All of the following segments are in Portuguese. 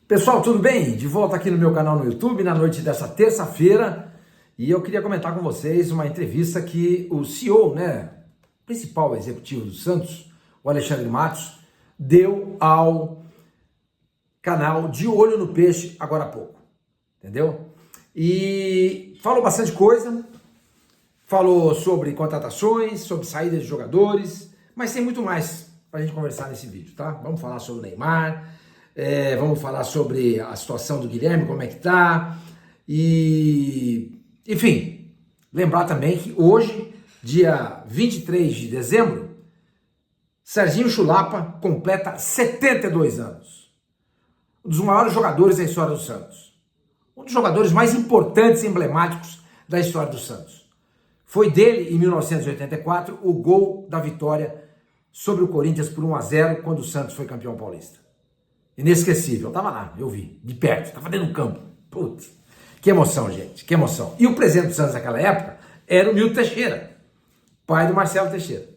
Pessoal, tudo bem? De volta aqui no meu canal no YouTube, na noite dessa terça-feira, e eu queria comentar com vocês uma entrevista que o CEO, principal executivo do Santos, o Alexandre Matos, deu ao canal De Olho no Peixe agora há pouco, entendeu? E falou bastante coisa, falou sobre contratações, sobre saídas de jogadores, mas tem muito mais para a gente conversar nesse vídeo, tá? Vamos falar sobre o Neymar, vamos falar sobre a situação do Guilherme, como é que tá, e enfim, lembrar também que hoje, dia 23 de dezembro, Serginho Chulapa completa 72 anos. Um dos maiores jogadores da história do Santos. Um dos jogadores mais importantes e emblemáticos da história do Santos. Foi dele, em 1984, o gol da vitória sobre o Corinthians por 1-0, quando o Santos foi campeão paulista. Inesquecível. Eu tava lá, eu vi, de perto, tava dentro do campo. Putz, que emoção, gente, que emoção. E o presidente do Santos naquela época era o Milton Teixeira, pai do Marcelo Teixeira.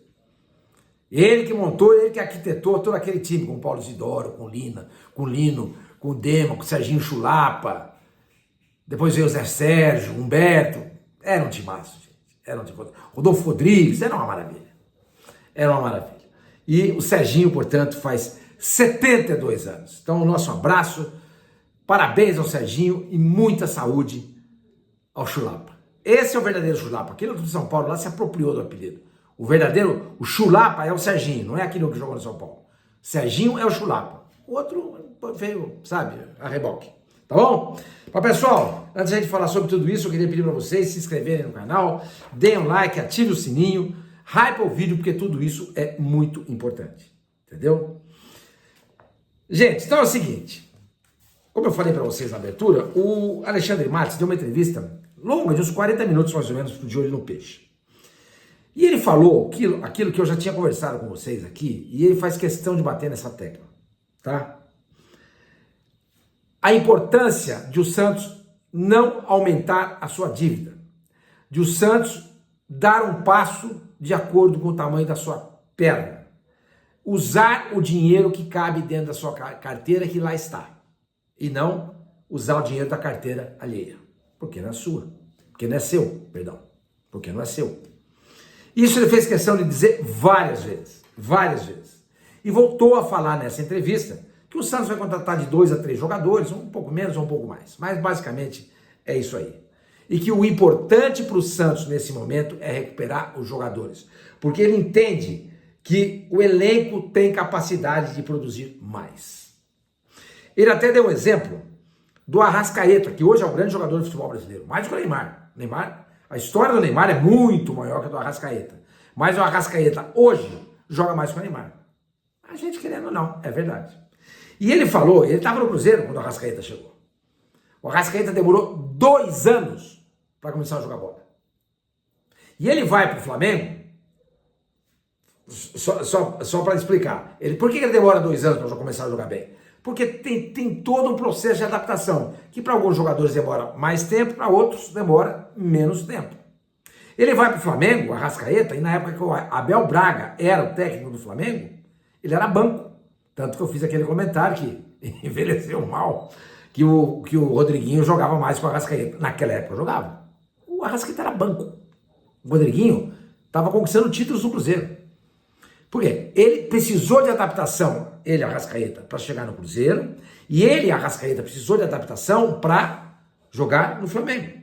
Ele que montou, ele que arquitetou todo aquele time, com o Paulo Isidoro, com o Lino, com o Dema, com o Serginho Chulapa. Depois veio o Zé Sérgio, Humberto. Era um timaço, gente. Era um timaço. Rodolfo Rodrigues, era uma maravilha. Era uma maravilha. E o Serginho, portanto, faz 72 anos. Então, o nosso abraço, parabéns ao Serginho e muita saúde ao Chulapa. Esse é o verdadeiro Chulapa. Aquele do São Paulo lá se apropriou do apelido. O verdadeiro, o Chulapa é o Serginho, não é aquele que jogou no São Paulo. Serginho é o Chulapa. O outro veio, sabe, a reboque. Tá bom? Mas pessoal, antes de a gente falar sobre tudo isso, eu queria pedir para vocês se inscreverem no canal, deem um like, ative o sininho, hype o vídeo, porque tudo isso é muito importante. Entendeu? Gente, então é o seguinte. Como eu falei para vocês na abertura, o Alexandre Matos deu uma entrevista longa, de uns 40 minutos mais ou menos, pro De Olho no Peixe. E ele falou aquilo que eu já tinha conversado com vocês aqui, e ele faz questão de bater nessa tecla, tá? A importância de o Santos não aumentar a sua dívida, de o Santos dar um passo de acordo com o tamanho da sua perna, usar o dinheiro que cabe dentro da sua carteira, que lá está, e não usar o dinheiro da carteira alheia, porque não é sua, porque não é seu, perdão, porque não é seu. Isso ele fez questão de dizer várias vezes. E voltou a falar nessa entrevista que o Santos vai contratar de 2 a 3 jogadores, um pouco menos ou um pouco mais. Mas basicamente é isso aí. E que o importante para o Santos nesse momento é recuperar os jogadores. Porque ele entende que o elenco tem capacidade de produzir mais. Ele até deu um exemplo do Arrascaeta, que hoje é o grande jogador do futebol brasileiro. Mais do que o Neymar. A história do Neymar é muito maior que a do Arrascaeta. Mas o Arrascaeta hoje joga mais que o Neymar. A gente querendo ou não, é verdade. E ele falou, ele estava no Cruzeiro quando o Arrascaeta chegou. O Arrascaeta demorou 2 anos para começar a jogar bola. E ele vai para o Flamengo, só para explicar. Por que ele demora 2 anos para começar a jogar bem? Porque tem todo um processo de adaptação, que para alguns jogadores demora mais tempo, para outros demora menos tempo. Ele vai para o Flamengo, o Arrascaeta, e na época que o Abel Braga era o técnico do Flamengo, ele era banco. Tanto que eu fiz aquele comentário que envelheceu mal, que o Rodriguinho jogava mais que o Arrascaeta. Naquela época jogava. O Arrascaeta era banco. O Rodriguinho estava conquistando títulos no Cruzeiro. Por quê? Ele precisou de adaptação, ele, Arrascaeta, para chegar no Cruzeiro, e ele, Arrascaeta, precisou de adaptação para jogar no Flamengo.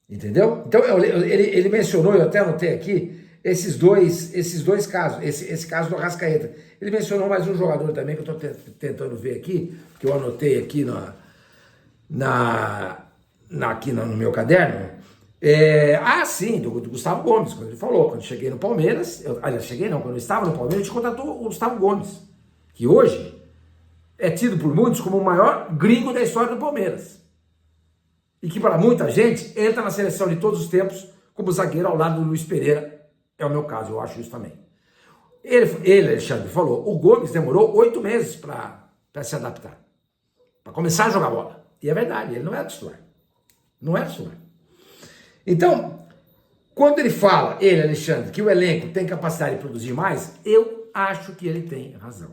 Entendeu? Então, ele mencionou, eu até anotei aqui, esses dois casos, esse caso do Arrascaeta. Ele mencionou mais um jogador também, que eu estou tentando ver aqui, que eu anotei aqui aqui no meu caderno. Sim, do Gustavo Gomes, quando ele falou, quando cheguei no Palmeiras, quando eu estava no Palmeiras, a gente contratou o Gustavo Gomes, que hoje é tido por muitos como o maior gringo da história do Palmeiras. E que para muita gente entra na seleção de todos os tempos como zagueiro ao lado do Luiz Pereira, é o meu caso, eu acho isso também. Ele Alexandre, falou, o Gomes demorou 8 meses para se adaptar, para começar a jogar bola. E é verdade, ele não é titular. Não é titular. Então, quando ele fala, ele, Alexandre, que o elenco tem capacidade de produzir mais, eu acho que ele tem razão.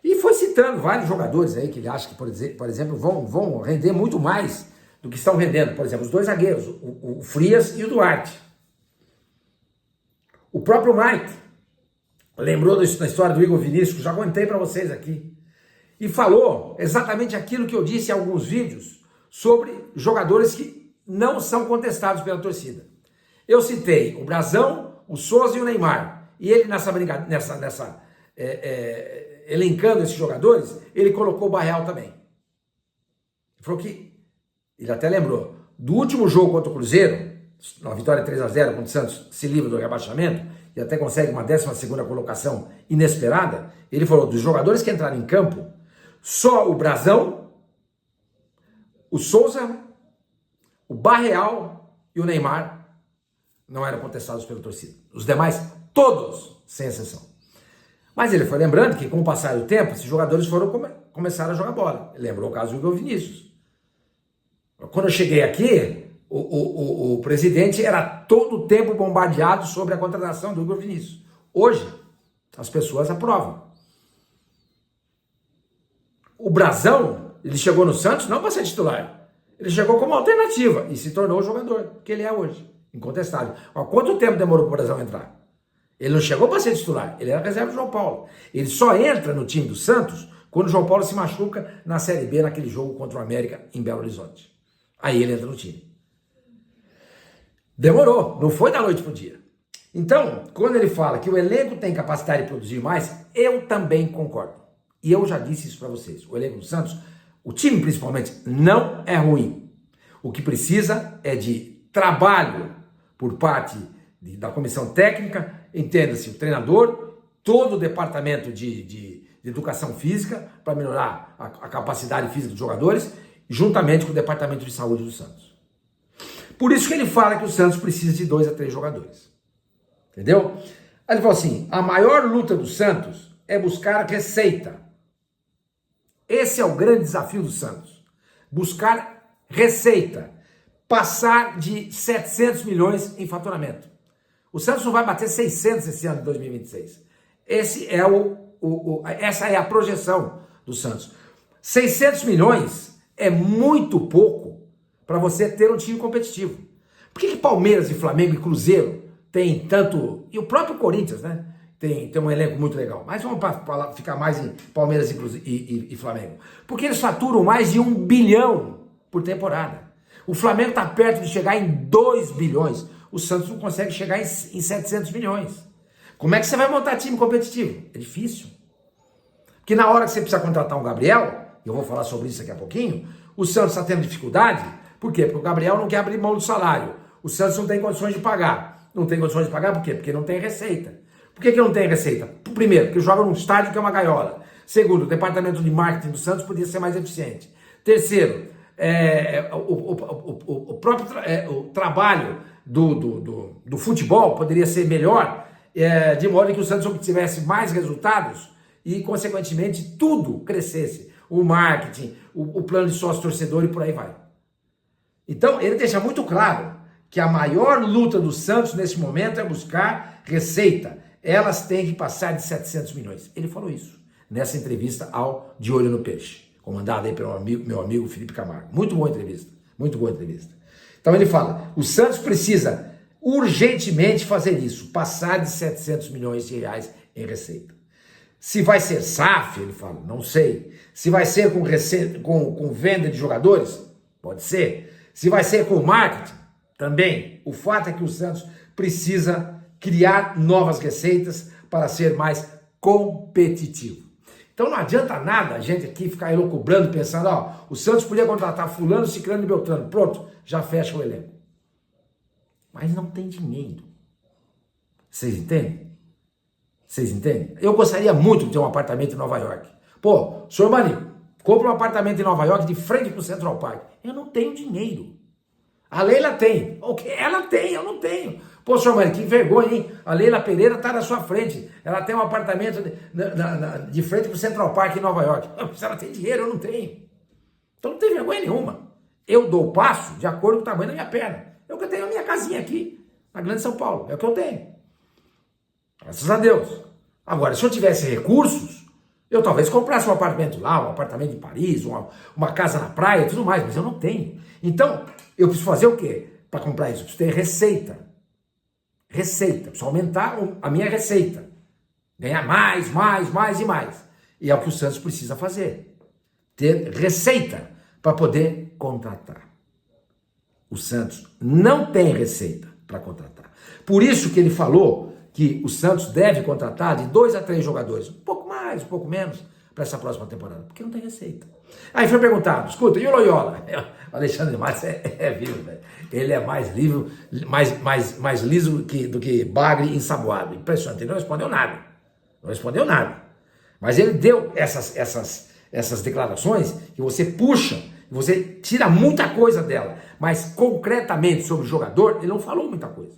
E foi citando vários jogadores aí que ele acha que, por exemplo, vão render muito mais do que estão rendendo. Por exemplo, os dois zagueiros, o Frias e o Duarte. O próprio Mike lembrou da história do Igor Vinícius, que já contei para vocês aqui. E falou exatamente aquilo que eu disse em alguns vídeos sobre jogadores que não são contestados pela torcida. Eu citei o Brazão, o Souza e o Neymar. E ele elencando esses jogadores, ele colocou o Barreal também. Ele falou que, ele até lembrou, do último jogo contra o Cruzeiro, na vitória 3-0, quando o Santos se livra do rebaixamento e até consegue uma 12ª colocação inesperada, ele falou dos jogadores que entraram em campo, só o Brazão, o Souza, o Barreal e o Neymar não eram contestados pela torcida. Os demais, todos, sem exceção. Mas ele foi lembrando que, com o passar do tempo, esses jogadores começaram a jogar bola. Ele lembrou o caso do Igor Vinícius. Quando eu cheguei aqui, o presidente era todo o tempo bombardeado sobre a contratação do Igor Vinícius. Hoje, as pessoas aprovam. O Brazão, ele chegou no Santos não para ser titular. Ele chegou como alternativa e se tornou o jogador que ele é hoje, incontestável. Há quanto tempo demorou para o Brazão entrar? Ele não chegou para ser titular, ele era reserva do João Paulo. Ele só entra no time do Santos quando o João Paulo se machuca na Série B, naquele jogo contra o América em Belo Horizonte. Aí ele entra no time. Demorou, não foi da noite para o dia. Então, quando ele fala que o elenco tem capacidade de produzir mais, eu também concordo. E eu já disse isso para vocês. O elenco do Santos, o time principalmente, não é ruim. O que precisa é de trabalho por parte da comissão técnica, entenda-se, o treinador, todo o departamento de educação física, para melhorar a capacidade física dos jogadores, juntamente com o departamento de saúde do Santos. Por isso que ele fala que o Santos precisa de 2 a 3 jogadores. Entendeu? Aí ele falou assim, a maior luta do Santos é buscar a receita. Esse é o grande desafio do Santos. Buscar receita. Passar de 700 milhões em faturamento. O Santos não vai bater 600 esse ano de 2026. Essa é a projeção do Santos. 600 milhões é muito pouco para você ter um time competitivo. Por que Palmeiras e Flamengo e Cruzeiro tem tanto... E o próprio Corinthians, né? Tem um elenco muito legal. Mas vamos ficar mais em Palmeiras e Flamengo. Porque eles faturam mais de 1 bilhão por temporada. O Flamengo está perto de chegar em 2 bilhões. O Santos não consegue chegar em 700 milhões. Como é que você vai montar time competitivo? É difícil. Porque na hora que você precisa contratar um Gabriel, eu vou falar sobre isso daqui a pouquinho, o Santos está tendo dificuldade. Por quê? Porque o Gabriel não quer abrir mão do salário. O Santos não tem condições de pagar. Não tem condições de pagar por quê? Porque não tem receita. Por que não tem receita? Primeiro, porque joga num estádio que é uma gaiola. Segundo, o departamento de marketing do Santos podia ser mais eficiente. Terceiro, o trabalho do futebol poderia ser melhor, de modo que o Santos obtivesse mais resultados e, consequentemente, tudo crescesse. O marketing, o plano de sócio-torcedor e por aí vai. Então, ele deixa muito claro que a maior luta do Santos nesse momento é buscar receita. Elas têm que passar de 700 milhões. Ele falou isso nessa entrevista ao De Olho no Peixe, comandada aí pelo meu amigo Felipe Camargo. Muito boa entrevista, muito boa entrevista. Então ele fala, o Santos precisa urgentemente fazer isso, passar de 700 milhões de reais em receita. Se vai ser SAF, ele fala, não sei. Se vai ser com venda de jogadores, pode ser. Se vai ser com marketing, também. O fato é que o Santos precisa criar novas receitas para ser mais competitivo. Então não adianta nada a gente aqui ficar elucubrando, pensando, o Santos podia contratar fulano, ciclano e beltrano. Pronto, já fecha o elenco. Mas não tem dinheiro. Vocês entendem? Vocês entendem? Eu gostaria muito de ter um apartamento em Nova York. Pô, senhor Maninho, compra um apartamento em Nova York de frente para o Central Park. Eu não tenho dinheiro. A Leila tem. Ok, ela tem, eu não tenho. Pô, senhor Maninho, que vergonha, hein? A Leila Pereira está na sua frente. Ela tem um apartamento de frente para o Central Park em Nova York. Se ela tem dinheiro, eu não tenho. Então não tem vergonha nenhuma. Eu dou o passo de acordo com o tamanho da minha perna. Eu que tenho a minha casinha aqui, na Grande São Paulo. É o que eu tenho. Graças a Deus. Agora, se eu tivesse recursos, Eu talvez comprasse um apartamento lá, um apartamento em Paris, uma casa na praia e tudo mais, mas eu não tenho. Então, eu preciso fazer o quê para comprar isso? Eu preciso ter receita. Receita. Preciso aumentar a minha receita. Ganhar mais e mais. E é o que o Santos precisa fazer. Ter receita para poder contratar. O Santos não tem receita para contratar. Por isso que ele falou que o Santos deve contratar de 2 a 3 jogadores, um pouco mais, um pouco menos, para essa próxima temporada, porque não tem receita. Aí foi perguntado, escuta, e o Loyola? O Alexandre Matos é vivo, velho. Ele é mais liso do que bagre ensaboado. Impressionante, ele não respondeu nada. Não respondeu nada. Mas ele deu essas declarações que você puxa, você tira muita coisa dela, mas concretamente sobre o jogador, ele não falou muita coisa.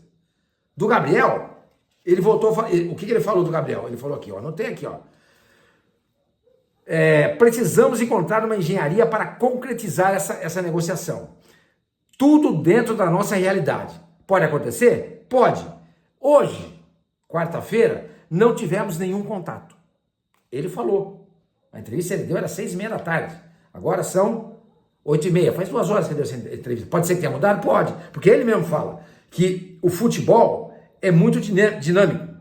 Do Gabriel, ele voltou a falar, o que ele falou do Gabriel? Ele falou aqui, ó, anotei aqui, ó. Precisamos encontrar uma engenharia para concretizar essa negociação. Tudo dentro da nossa realidade. Pode acontecer? Pode. Hoje, quarta-feira, não tivemos nenhum contato. Ele falou. A entrevista que ele deu era 6h30 da tarde. Agora são 8h30. Faz 2 horas que ele deu essa entrevista. Pode ser que tenha mudado? Pode. Porque ele mesmo fala que o futebol é muito dinâmico.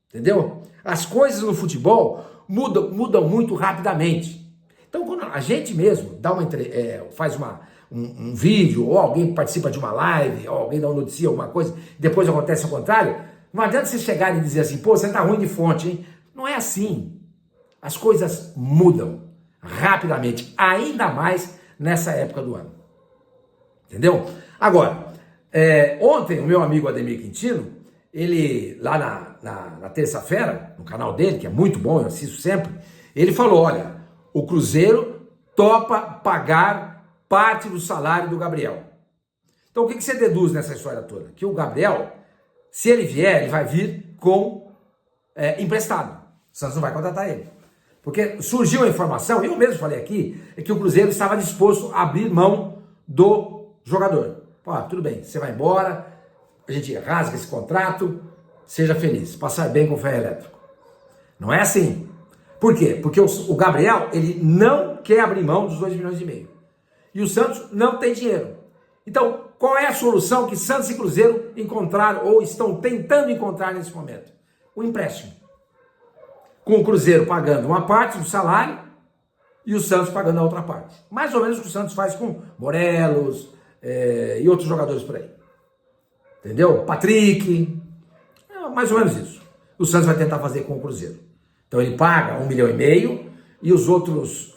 Entendeu? As coisas no futebol mudam muito rapidamente. Então, quando a gente mesmo dá faz um vídeo, ou alguém participa de uma live, ou alguém dá uma notícia, alguma coisa, depois acontece o contrário, não adianta você chegar e dizer assim, pô, você tá ruim de fonte, hein? Não é assim. As coisas mudam rapidamente, ainda mais nessa época do ano. Entendeu? Agora, ontem o meu amigo Ademir Quintino, ele lá na terça-feira, no canal dele, que é muito bom, eu assisto sempre, ele falou, olha, o Cruzeiro topa pagar parte do salário do Gabriel. Então o que você deduz nessa história toda? Que o Gabriel, se ele vier, ele vai vir com emprestado. O Santos não vai contratar ele. Porque surgiu a informação, eu mesmo falei aqui, que o Cruzeiro estava disposto a abrir mão do jogador. Pô, tudo bem, você vai embora, a gente rasga esse contrato, seja feliz, passar bem com o ferro elétrico. Não é assim. Por quê? Porque o Gabriel, ele não quer abrir mão dos 2,5 milhões. E o Santos não tem dinheiro. Então, qual é a solução que Santos e Cruzeiro encontraram ou estão tentando encontrar nesse momento? O empréstimo. Com o Cruzeiro pagando uma parte do salário e o Santos pagando a outra parte. Mais ou menos o que o Santos faz com Morelos e outros jogadores por aí. Entendeu? Patrick, mais ou menos isso. O Santos vai tentar fazer com o Cruzeiro. Então ele paga 1,5 milhão e os outros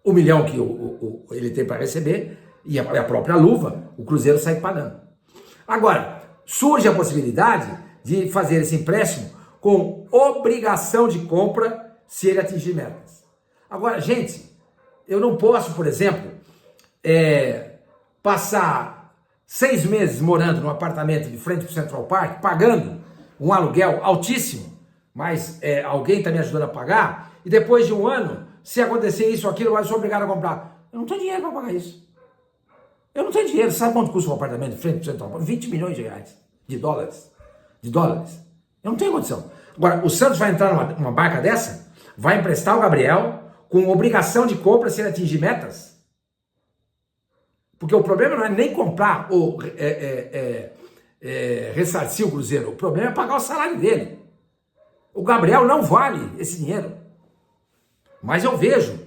1 milhão que ele tem para receber e a própria luva, o Cruzeiro sai pagando. Agora, surge a possibilidade de fazer esse empréstimo com obrigação de compra se ele atingir metas. Agora, gente, eu não posso, por exemplo, passar 6 meses morando num apartamento de frente para o Central Park, pagando um aluguel altíssimo, mas alguém está me ajudando a pagar, e depois de 1 ano, se acontecer isso ou aquilo, eu sou obrigado a comprar. Eu não tenho dinheiro para pagar isso. Eu não tenho dinheiro. Sabe quanto custa um apartamento de frente para o Central Park? 20 milhões de reais. De dólares. Eu não tenho condição. Agora, o Santos vai entrar numa barca dessa, vai emprestar o Gabriel com obrigação de compra se ele atingir metas. Porque o problema não é nem comprar ou ressarcir o Cruzeiro. O problema é pagar o salário dele. O Gabriel não vale esse dinheiro. Mas eu vejo,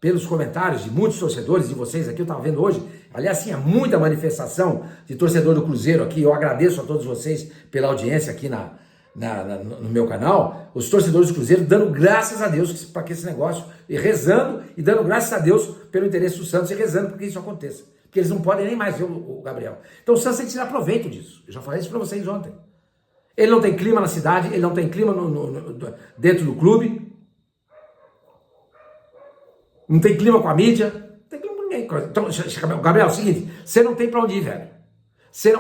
pelos comentários de muitos torcedores, de vocês aqui, eu estava vendo hoje, aliás, tinha muita manifestação de torcedor do Cruzeiro aqui, eu agradeço a todos vocês pela audiência aqui no meu canal, os torcedores do Cruzeiro dando graças a Deus para que esse negócio, e rezando e dando graças a Deus pelo interesse do Santos e rezando para que isso aconteça. Porque eles não podem nem mais ver o Gabriel. Então o Santos tem que tirar proveito disso. Eu já falei isso para vocês ontem. Ele não tem clima na cidade, ele não tem clima dentro do clube, não tem clima com a mídia, não tem clima com ninguém. Então, Gabriel, é o seguinte, você não tem para onde ir, velho.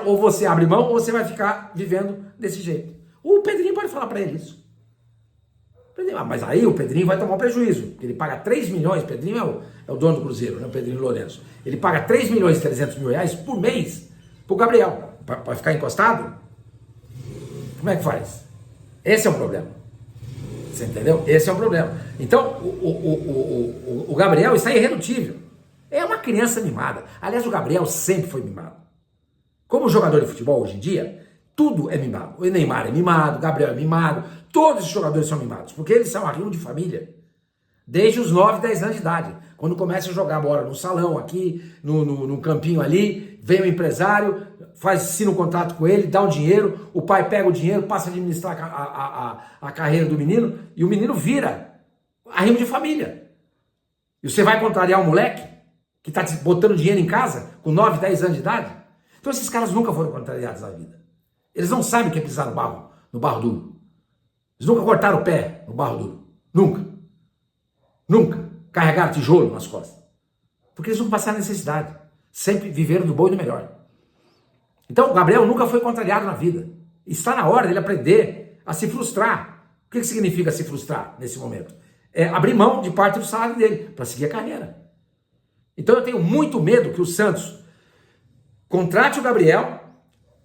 Ou você abre mão ou você vai ficar vivendo desse jeito. O Pedrinho pode falar para ele isso. Mas aí o Pedrinho vai tomar um prejuízo. Ele paga 3 milhões, o Pedrinho é o dono do Cruzeiro, né? O Pedrinho Lourenço. Ele paga 3 milhões e 300 mil reais por mês pro Gabriel. Para ficar encostado? Como é que faz? Esse é o problema. Você entendeu? Esse é o problema. Então, o Gabriel está irredutível. É uma criança mimada. Aliás, o Gabriel sempre foi mimado. Como jogador de futebol hoje em dia, tudo é mimado. O Neymar é mimado, o Gabriel é mimado, todos os jogadores são mimados, porque eles são arrimo de família. Desde os 9, 10 anos de idade. Quando começa a jogar bola no salão aqui, no campinho ali, vem o empresário, assina um contrato com ele, dá um dinheiro, o pai pega o dinheiro, passa a administrar a carreira do menino, e o menino vira arrimo de família. E você vai contrariar um moleque que está botando dinheiro em casa com 9, 10 anos de idade? Então esses caras nunca foram contrariados na vida. Eles não sabem o que é pisar no barro duro. Eles nunca cortaram o pé no barro duro. Nunca. Nunca carregaram tijolo nas costas. Porque eles nunca passaram necessidade. Sempre viveram do bom e do melhor. Então o Gabriel nunca foi contrariado na vida. Está na hora dele aprender a se frustrar. O que significa se frustrar nesse momento? É abrir mão de parte do salário dele para seguir a carreira. Então eu tenho muito medo que o Santos contrate o Gabriel,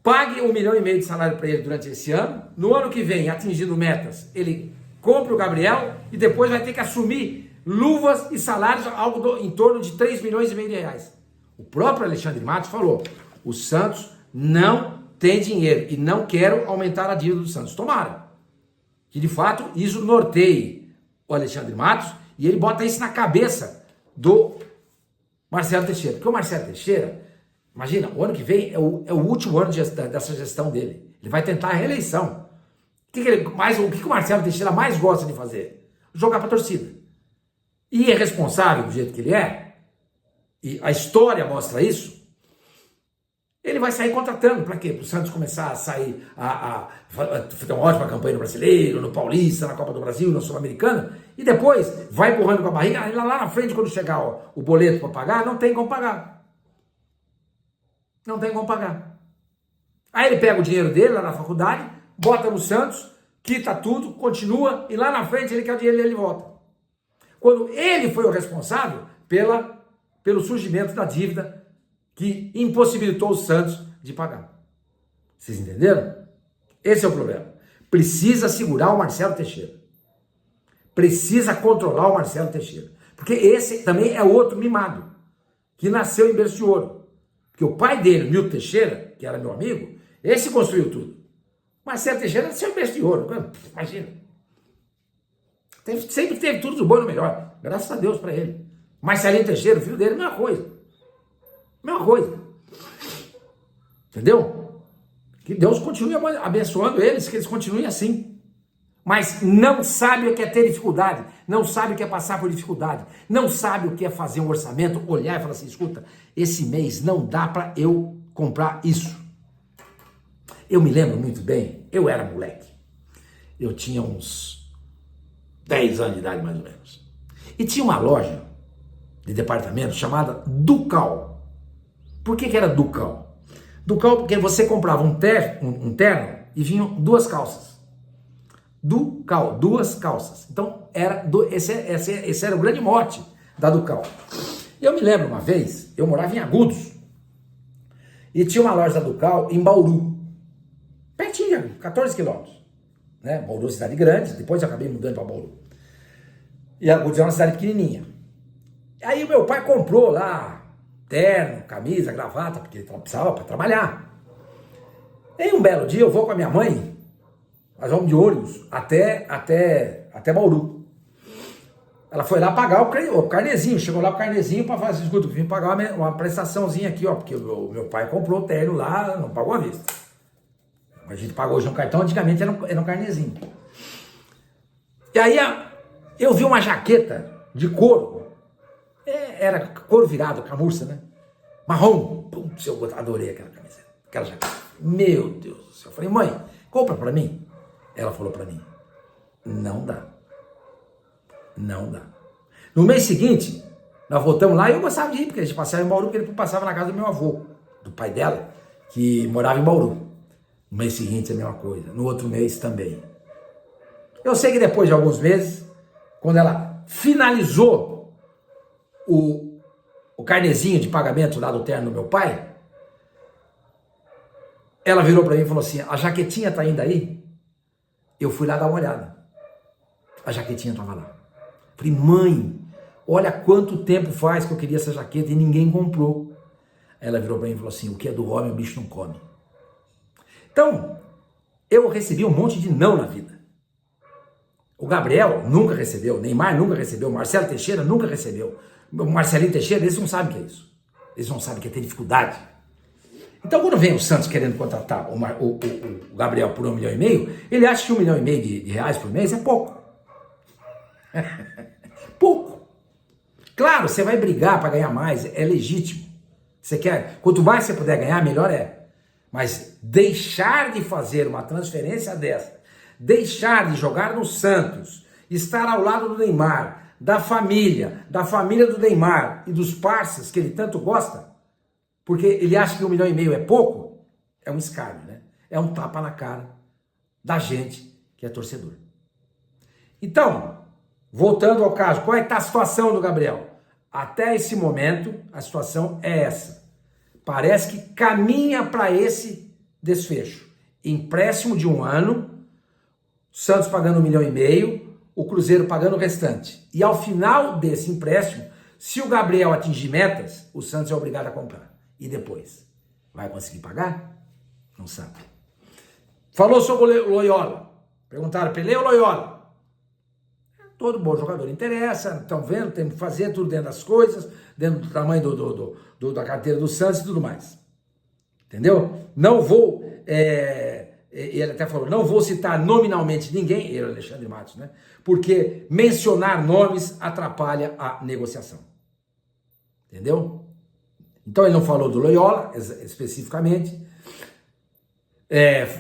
pague 1,5 milhão de salário para ele durante esse ano, no ano que vem, atingindo metas, ele compre o Gabriel e depois vai ter que assumir luvas e salários em torno de 3,5 milhões de reais. O próprio Alexandre Matos falou, o Santos não tem dinheiro e não quero aumentar a dívida do Santos. Tomara que de fato isso norteie o Alexandre Matos e ele bota isso na cabeça do Marcelo Teixeira. Porque o Marcelo Teixeira, imagina, o ano que vem é o último ano dessa gestão dele. Ele vai tentar a reeleição. O que o Marcelo Teixeira mais gosta de fazer? Jogar para a torcida. E é responsável do jeito que ele é, e a história mostra isso, ele vai sair contratando. Para quê? Para o Santos começar a sair, a fazer uma ótima campanha no Brasileiro, no Paulista, na Copa do Brasil, na Sul-Americana, e depois vai empurrando com a barriga, aí lá na frente, quando chegar o boleto para pagar, não tem como pagar. Não tem como pagar. Aí ele pega o dinheiro dele lá na faculdade, bota no Santos, quita tudo, continua, e lá na frente ele quer o dinheiro dele de volta. Quando ele foi o responsável pelo surgimento da dívida que impossibilitou o Santos de pagar. Vocês entenderam? Esse é o problema. Precisa segurar o Marcelo Teixeira. Precisa controlar o Marcelo Teixeira. Porque esse também é outro mimado, que nasceu em berço de ouro. Porque o pai dele, Milton Teixeira, que era meu amigo, esse construiu tudo. Marcelo Teixeira nasceu em berço de ouro. Imagina. Sempre teve tudo do bom e do melhor. Graças a Deus para ele. Marcelinho Teixeira, o filho dele, mesma coisa. Mesma coisa. Entendeu? Que Deus continue abençoando eles, que eles continuem assim. Mas não sabe o que é ter dificuldade, não sabe o que é passar por dificuldade, não sabe o que é fazer um orçamento, olhar e falar assim, escuta, esse mês não dá para eu comprar isso. Eu me lembro muito bem, eu era moleque, eu tinha uns 10 anos de idade mais ou menos, e tinha uma loja de departamento chamada Ducal. Por que era Ducal? Ducal porque você comprava um terno e vinham 2 calças. Ducal, 2 calças. Então, esse era o grande mote da Ducal. E eu me lembro uma vez, eu morava em Agudos, e tinha uma loja da Ducal em Bauru. Pertinho, 14 quilômetros. Né? Bauru é uma cidade grande, depois eu acabei mudando para Bauru. E Agudos é uma cidade pequenininha. Aí o meu pai comprou lá terno, camisa, gravata, porque ele precisava para trabalhar. E um belo dia eu vou com a minha mãe, nós vamos de ônibus até Bauru. Ela foi lá pagar o carnezinho, chegou lá o carnezinho para falar assim, escuta, eu vim pagar uma prestaçãozinha aqui, ó, porque o meu pai comprou o terno lá, não pagou à vista. A gente pagou hoje no cartão, antigamente era um carnezinho. E aí eu vi uma jaqueta de couro, era couro virado, camurça, né? Marrom. Pum, eu adorei aquela camiseta, aquela jaqueta. Meu Deus do céu. Eu falei, mãe, compra pra mim. Ela falou pra mim, não dá. Não dá. No mês seguinte, nós voltamos lá e eu gostava de ir, porque a gente passava em Bauru, porque ele passava na casa do meu avô, do pai dela, que morava em Bauru. No mês seguinte a mesma coisa, no outro mês também. Eu sei que depois de alguns meses, quando ela finalizou o carnezinho de pagamento lá do terno do meu pai, ela virou para mim e falou assim, a jaquetinha tá indo aí? Eu fui lá dar uma olhada. A jaquetinha estava lá. Falei, mãe, olha quanto tempo faz que eu queria essa jaqueta e ninguém comprou. Ela virou para mim e falou assim, o que é do homem o bicho não come. Então, eu recebi um monte de não na vida. O Gabriel nunca recebeu, Neymar nunca recebeu, Marcelo Teixeira nunca recebeu. O Marcelinho Teixeira, eles não sabem o que é isso. Eles não sabem o que é ter dificuldade. Então, quando vem o Santos querendo contratar o Gabriel por 1,5 milhão, ele acha que 1,5 milhão de reais por mês é pouco. Pouco. Claro, você vai brigar para ganhar mais, é legítimo. Você quer, quanto mais você puder ganhar, melhor é. Mas deixar de fazer uma transferência dessa, deixar de jogar no Santos, estar ao lado do Neymar, da família do Neymar e dos parceiros que ele tanto gosta, porque ele acha que 1,5 milhão é pouco, é um escárnio, né? É um tapa na cara da gente que é torcedor. Então, voltando ao caso, qual é que tá a situação do Gabriel? Até esse momento, a situação é essa. Parece que caminha para esse desfecho. Empréstimo de 1 ano, Santos pagando 1,5 milhão, o Cruzeiro pagando o restante. E ao final desse empréstimo, se o Gabriel atingir metas, o Santos é obrigado a comprar. E depois? Vai conseguir pagar? Não sabe. Falou sobre o Loyola. Perguntaram, Pelé ou Loyola? Todo bom jogador interessa, estão vendo, tem que fazer tudo dentro das coisas, dentro do tamanho da carteira do Santos e tudo mais. Entendeu? Não vou, ele até falou, não vou citar nominalmente ninguém, ele, Alexandre Matos, né? Porque mencionar nomes atrapalha a negociação. Entendeu? Então ele não falou do Loyola, especificamente,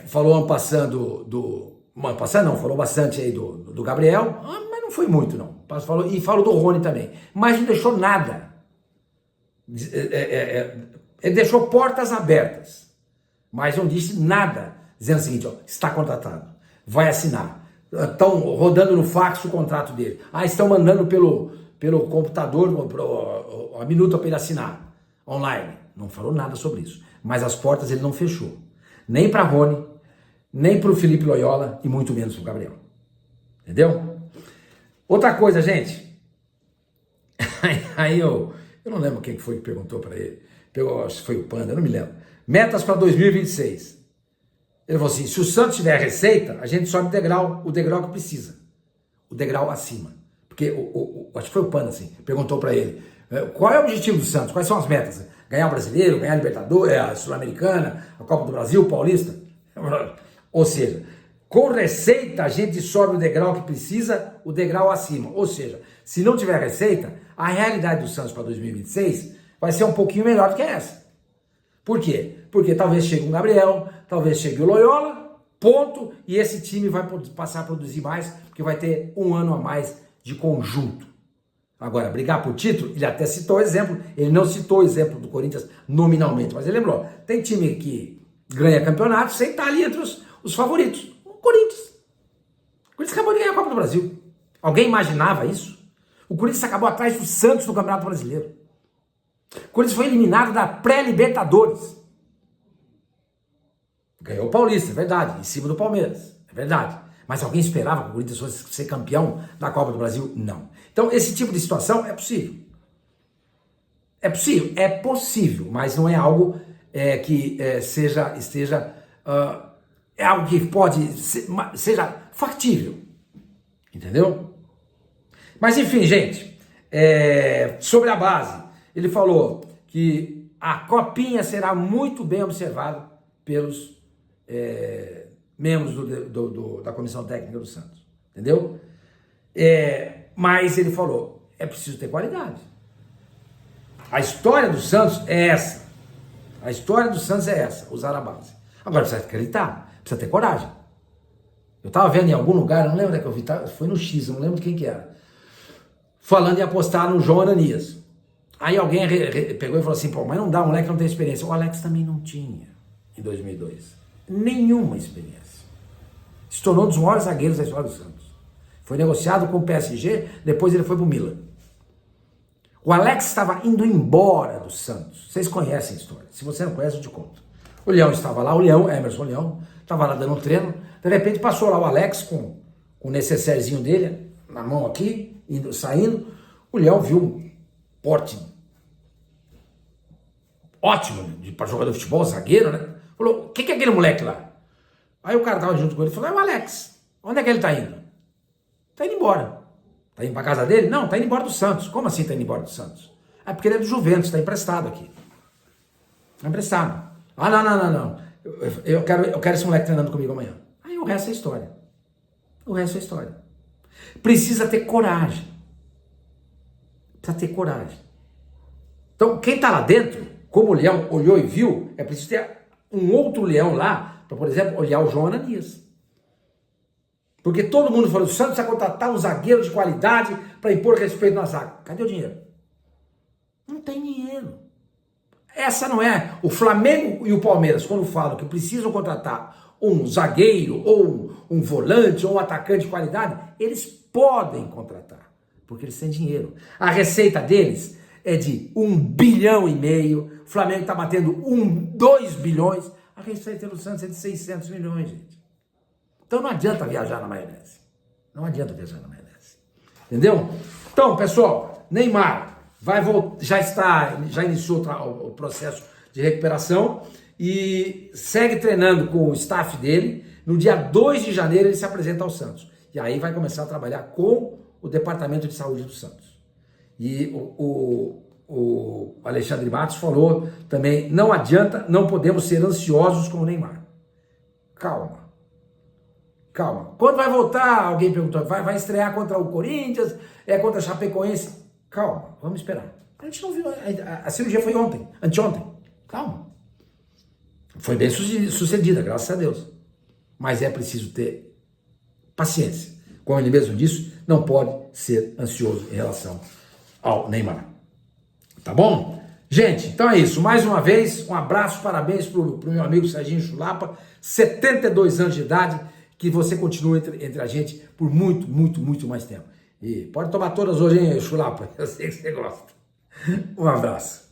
falou falou bastante aí do Gabriel, mas não foi muito não, falou do Rony também, mas não deixou nada, ele deixou portas abertas, mas não disse nada, dizendo o seguinte, ó, está contratado, vai assinar, estão rodando no fax o contrato dele, estão mandando pelo computador, a minuta para ele assinar, online, não falou nada sobre isso, mas as portas ele não fechou, nem para Rony, nem para o Felipe Loyola e muito menos para o Gabriel. Entendeu? Outra coisa, gente. Aí eu não lembro quem foi que perguntou para ele. Acho que foi o Panda, eu não me lembro. Metas para 2026. Ele falou assim, se o Santos tiver receita, a gente sobe o degrau que precisa. O degrau acima. Porque, acho que foi o Panda, assim, perguntou para ele, qual é o objetivo do Santos? Quais são as metas? Ganhar o Brasileiro, ganhar a Libertadores, a Sul-Americana, a Copa do Brasil, o Paulista? Ou seja, com receita a gente sobe o degrau que precisa, o degrau acima. Ou seja, se não tiver receita, a realidade do Santos para 2026 vai ser um pouquinho melhor do que essa. Por quê? Porque talvez chegue um Gabriel, talvez chegue o Loyola, ponto, e esse time vai passar a produzir mais, porque vai ter 1 ano a mais de conjunto. Agora, brigar por título, ele até citou o exemplo, ele não citou o exemplo do Corinthians nominalmente, mas ele lembrou, tem time que ganha campeonato sem estar ali entre os favoritos. O Corinthians. O Corinthians acabou de ganhar a Copa do Brasil. Alguém imaginava isso? O Corinthians acabou atrás do Santos no Campeonato Brasileiro. O Corinthians foi eliminado da pré-Libertadores. Ganhou o Paulista, é verdade, em cima do Palmeiras, é verdade. Mas alguém esperava que o Corinthians fosse ser campeão da Copa do Brasil? Não. Então, esse tipo de situação é possível. É possível? É possível, mas não é algo que é algo que seja factível, entendeu? Mas enfim, gente, sobre a base, ele falou que a copinha será muito bem observada pelos membros da comissão técnica do Santos, entendeu? Mas ele falou, é preciso ter qualidade. A história do Santos é essa. A história do Santos é essa, usar a base. Agora precisa acreditar, precisa ter coragem. Eu estava vendo em algum lugar, não lembro onde é que eu vi, foi no X, não lembro de quem que era, falando em apostar no João Ananias. Aí alguém pegou e falou assim, pô, mas não dá, o moleque não tem experiência. O Alex também não tinha, em 2002. Nenhuma experiência. Se tornou um dos maiores zagueiros da história do Santos. Foi negociado com o PSG, depois ele foi para o Milan. O Alex estava indo embora do Santos. Vocês conhecem a história. Se você não conhece, eu te conto. O Leão estava lá, Emerson Leão, estava lá dando um treino. De repente passou lá o Alex com o necessairezinho dele. na mão aqui, saindo, o Leão viu um porte ótimo para jogador de futebol, zagueiro, né? Falou, o que é aquele moleque lá? Aí o cara tava junto com ele e falou, é o Alex. Onde é que ele tá indo? Tá indo embora. Tá indo pra casa dele? Não, tá indo embora do Santos. Como assim tá indo embora do Santos? É porque ele é do Juventus, tá emprestado aqui. Tá emprestado. Ah, não. Eu quero esse moleque treinando comigo amanhã. Aí o resto é história. O resto é história. Precisa ter coragem. Precisa ter coragem. Então, quem tá lá dentro, como o Leão olhou e viu, é preciso ter um outro Leão lá, para, por exemplo, olhar o João Ananias. Porque todo mundo falou, o Santos vai contratar um zagueiro de qualidade para impor respeito na zaga. Cadê o dinheiro? Não tem dinheiro. Essa não é. O Flamengo e o Palmeiras, quando falam que precisam contratar um zagueiro, ou um volante, ou um atacante de qualidade, eles podem contratar, porque eles têm dinheiro. A receita deles é de 1,5 bilhão. O Flamengo está batendo 2 bilhões. A receita do Santos é de 600 milhões, gente. Então não adianta viajar na maionese. Não adianta viajar na maionese. Entendeu? Então, pessoal, Neymar já iniciou o processo de recuperação e segue treinando com o staff dele. No dia 2 de janeiro ele se apresenta ao Santos. E aí vai começar a trabalhar com o Departamento de Saúde do Santos. E o Alexandre Matos falou também, não adianta, não podemos ser ansiosos com o Neymar. Calma. Quando vai voltar? Alguém perguntou. Vai estrear contra o Corinthians? Contra a Chapecoense? Calma, vamos esperar. A gente não viu, a cirurgia foi anteontem. Calma. Foi bem sucedida, graças a Deus. Mas é preciso ter paciência. Como ele mesmo disse, não pode ser ansioso em relação ao Neymar. Tá bom? Gente, então é isso. Mais uma vez, um abraço, parabéns pro meu amigo Serginho Chulapa, 72 anos de idade, que você continue entre a gente por muito, muito, muito mais tempo. E pode tomar todas hoje, hein, Chulapa? Eu sei que você gosta. Um abraço.